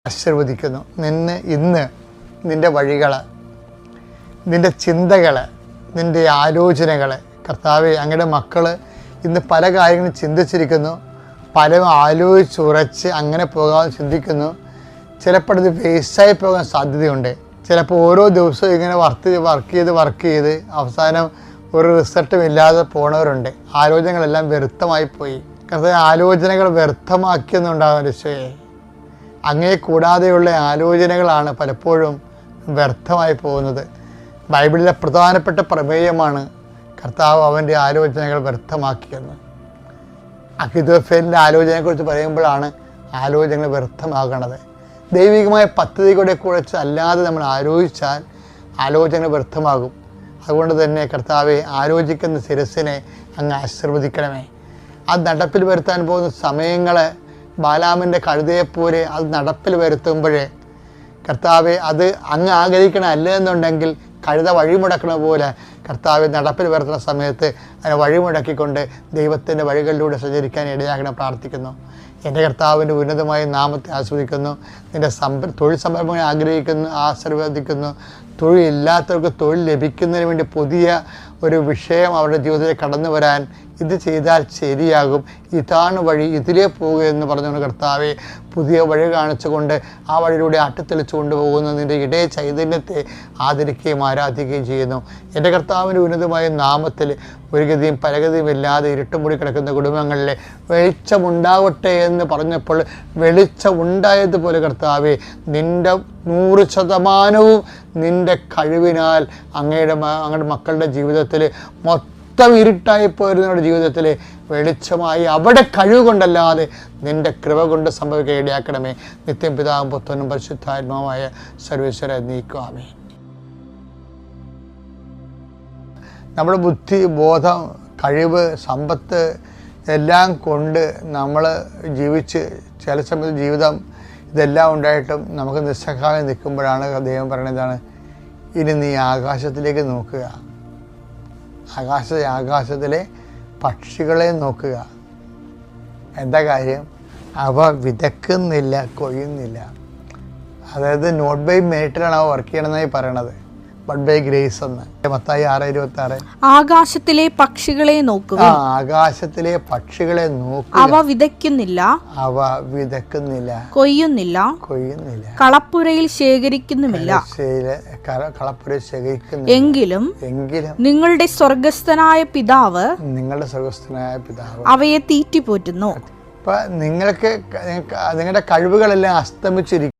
ആശീർവദിക്കുന്നു. ഇന്ന് നിൻ്റെ വഴികൾ, നിൻ്റെ ചിന്തകൾ, നിൻ്റെ ആലോചനകൾ കർത്താവെ, അങ്ങയുടെ മക്കൾ ഇന്ന് പല കാര്യങ്ങളും ചിന്തിച്ചിരിക്കുന്നു, പലരും ആലോചിച്ചുറച്ച് അങ്ങനെ പോകാൻ ചിന്തിക്കുന്നു. ചിലപ്പോൾ ഇത് വേസ്റ്റായി പോകാൻ സാധ്യതയുണ്ട്. ചിലപ്പോൾ ഓരോ ദിവസവും ഇങ്ങനെ വർക്ക് ചെയ്ത് അവസാനം ഒരു റിസൾട്ടും ഇല്ലാതെ പോണവരുണ്ട്. ആലോചനകളെല്ലാം വ്യർത്ഥമായി പോയി. കർത്താവേ, ആലോചനകൾ വ്യർത്ഥമാക്കിയെന്നുണ്ടാകും രക്ഷയെ. അങ്ങേ കൂടാതെയുള്ള ആലോചനകളാണ് പലപ്പോഴും വ്യർത്ഥമായി പോകുന്നത്. ബൈബിളിലെ പ്രധാനപ്പെട്ട പ്രമേയമാണ് കർത്താവ് അവൻ്റെ ആലോചനകൾ വ്യർത്ഥമാക്കിയെന്ന്. അഹിഥോഫേലിൻ്റെ ആലോചനയെക്കുറിച്ച് പറയുമ്പോഴാണ് ആലോചനകൾ വ്യർത്ഥമാകണത്. ദൈവികമായ പദ്ധതികളെ കുറിച്ച് അല്ലാതെ നമ്മൾ ആലോചിച്ചാൽ ആലോചനകൾ വ്യർത്ഥമാകും. അതുകൊണ്ട് തന്നെ കർത്താവെ, ആലോചിക്കുന്ന ശിരസിനെ അങ്ങ് ആശീർവദിക്കണമേ. അത് നടപ്പിൽ വരുത്താൻ പോകുന്ന സമയങ്ങൾ ബാലാമിൻ്റെ കഴുതയെപ്പോലെ അത് നടപ്പിൽ വരുത്തുമ്പോഴേ കർത്താവെ, അത് അങ്ങ് ആഗ്രഹിക്കണമല്ല എന്നുണ്ടെങ്കിൽ കഴുത വഴിമുടക്കണ പോലെ കർത്താവെ നടപ്പിൽ വരുത്തുന്ന സമയത്ത് അതിനെ വഴിമുടക്കിക്കൊണ്ട് ദൈവത്തിൻ്റെ വഴികളിലൂടെ സഞ്ചരിക്കാൻ ഇടയാകണം പ്രാർത്ഥിക്കുന്നു. എൻ്റെ കർത്താവിൻ്റെ ഉന്നതമായ നാമത്തെ ആസ്വദിക്കുന്നു. നിൻ്റെ തൊഴിൽ സംരംഭങ്ങൾ ആശീർവദിക്കുന്നു. തൊഴിലില്ലാത്തവർക്ക് തൊഴിൽ ലഭിക്കുന്നതിന് വേണ്ടി പുതിയ ഒരു വിഷയം അവരുടെ ജീവിതത്തിൽ കടന്നു വരാൻ ഇത് ചെയ്താൽ ശരിയാകും, ഇതാണ് വഴി, ഇതിലേ പോകുക എന്ന് പറഞ്ഞുകൊണ്ട് കർത്താവെ, പുതിയ വഴി കാണിച്ചുകൊണ്ട് ആ വഴിയിലൂടെ അട്ടിത്തെളിച്ചു കൊണ്ടുപോകുന്ന നിൻ്റെ ഇടയ ചൈതന്യത്തെ ആദരിക്കുകയും ആരാധിക്കുകയും ചെയ്യുന്നു. എൻ്റെ കർത്താവിൻ്റെ ഉന്നതമായ നാമത്തിൽ ഒരു ഗതിയും പരഗതിയും ഇല്ലാതെ ഇരുട്ടുമുടി കിടക്കുന്ന കുടുംബങ്ങളിലെ വെളിച്ചമുണ്ടാവട്ടെ എന്ന് പറഞ്ഞപ്പോൾ വെളിച്ചമുണ്ടായതുപോലെ കർത്താവെ, നിൻ്റെ 100% നിൻ്റെ കഴിവിനാൽ അങ്ങയുടെ മക്കളുടെ ജീവിതത്തിൽ മൊത്തം ഇരുട്ടായി പോയിരുന്നവരുടെ ജീവിതത്തിൽ വെളിച്ചമായി അവിടെ കഴിവ് കൊണ്ടല്ലാതെ നിൻ്റെ കൃപ കൊണ്ട് സംഭവിക്കാൻ ഇടയാക്കണമേ. നിത്യം പിതാവും പുത്രനും പരിശുദ്ധാത്മാവുമായ സർവേശ്വര നീക്കുവാമേ. നമ്മുടെ ബുദ്ധി, ബോധം, കഴിവ്, സമ്പത്ത് എല്ലാം കൊണ്ട് നമ്മൾ ജീവിച്ച് ചില സമയത്ത് ജീവിതം ഇതെല്ലാം ഉണ്ടായിട്ടും നമുക്ക് നിസ്സഹായം നിൽക്കുമ്പോഴാണ് ദൈവം പറയുന്നതാണ്, ഇനി നീ ആകാശത്തിലേക്ക് നോക്കുക, ആകാശത്തിലെ പക്ഷികളെ നോക്കുക. എന്താ കാര്യം? അവ വിതക്കുന്നില്ല, കൊയ്യുന്നില്ല. അതായത് നോട്ട് ബൈ മെറിറ്റിലാണ് അവ വർക്ക് ചെയ്യണമെന്നായി പറയണത്, ബട്ട് ബൈ ഗ്രേസ് എന്ന്. മത്തായി 6:26. ആകാശത്തിലെ പക്ഷികളെ നോക്കുക, ആകാശത്തിലെ പക്ഷികളെ നോക്കുക. അവ വിതയ്ക്കുന്നില്ല, കൊയ്യുന്നില്ല, കളപ്പുരയിൽ ശേഖരിക്കുന്നുമില്ല. എങ്കിലും നിങ്ങളുടെ സ്വർഗസ്ഥനായ പിതാവ് അവയെ തീറ്റിപ്പോറ്റുന്നു. നിങ്ങൾക്ക് നിങ്ങളുടെ കഴിവുകളെല്ലാം അസ്തമിച്ചിരിക്കും.